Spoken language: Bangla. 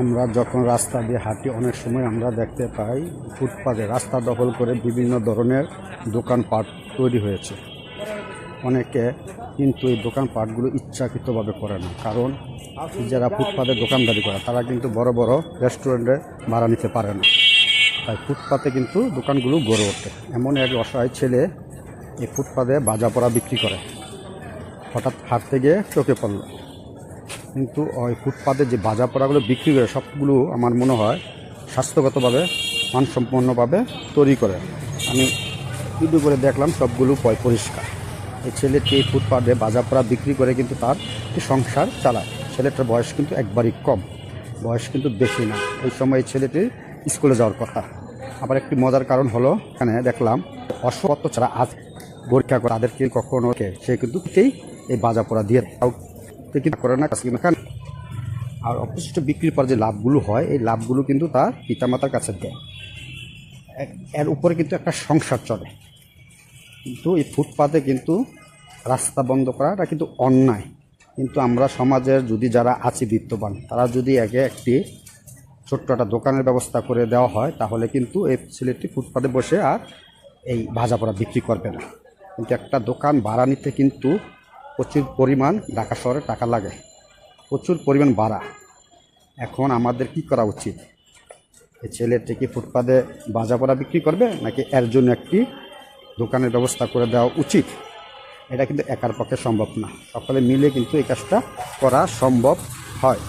আমরা যখন রাস্তা দিয়ে হাঁটি অনেক সময় আমরা দেখতে পাই ফুটপাতে রাস্তা দখল করে বিভিন্ন ধরনের দোকানপাট তৈরি হয়েছে। অনেকে কিন্তু এই দোকানপাটগুলো ইচ্ছাকৃতভাবে করে না, কারণ যারা ফুটপাতে দোকানদারি করে তারা কিন্তু বড় বড় রেস্টুরেন্টে ভাড়া নিতে পারে না, তাই ফুটপাতে কিন্তু দোকানগুলো গড়ে ওঠে। এমন এক অসহায় ছেলে এই ফুটপাতে ভাজা পোড়া বিক্রি করে, হঠাৎ হাঁটতে গিয়ে চোখে পড়লো। কিন্তু ওই ফুটপাতে যে ভাজা পোড়াগুলো বিক্রি করে সবগুলো আমার মনে হয় স্বাস্থ্যগতভাবে মানসম্পন্নভাবে তৈরি করে। আমি ভিডিও করে দেখলাম সবগুলো পরিষ্কার। এই ছেলেটি ফুটপাতে ভাজা পোড়া বিক্রি করে কিন্তু তার একটি সংসার চালায়। ছেলেটার বয়স কিন্তু একবারই কম, বয়স কিন্তু বেশি না। এই সময় এই ছেলেটির স্কুলে যাওয়ার কথা। আবার একটি মজার কারণ হলো, এখানে দেখলাম অসৎ ছাড়া আজ পরীক্ষা করে তাদেরকে কখনো সে কিন্তু এই ভাজা পোড়া দিয়ে করে না কাছে খান। আর অবশিষ্ট বিক্রির পর যে লাভগুলো হয় এই লাভগুলো কিন্তু তার পিতামাতার কাছে দেয়। এর উপরে কিন্তু একটা সংসার চলে। কিন্তু এই ফুটপাতে কিন্তু রাস্তা বন্ধ করাটা কিন্তু অন্যায়। কিন্তু আমরা সমাজের যদি যারা আছে বিত্তবান তারা যদি একটি ছোট্ট একটা দোকানের ব্যবস্থা করে দেওয়া হয়, তাহলে কিন্তু এই ছেলেটি ফুটপাতে বসে আর এই ভাজা পোড়া বিক্রি করবে না। কিন্তু একটা দোকান ভাড়া নিতে কিন্তু প্রচুর পরিমাণ ঢাকা শহরে টাকা লাগে, প্রচুর পরিমাণ ভাড়া। এখন আমাদের কি করা উচিত? এই ছেলেটি কি ফুটপাতে ভাজা পোড়া বিক্রি করবে, নাকি এর জন্য একটি দোকানের ব্যবস্থা করে দেওয়া উচিত? এটা কিন্তু একার পক্ষে সম্ভব না, সকলে মিলে কিন্তু এই কাজটা করা সম্ভব হয়।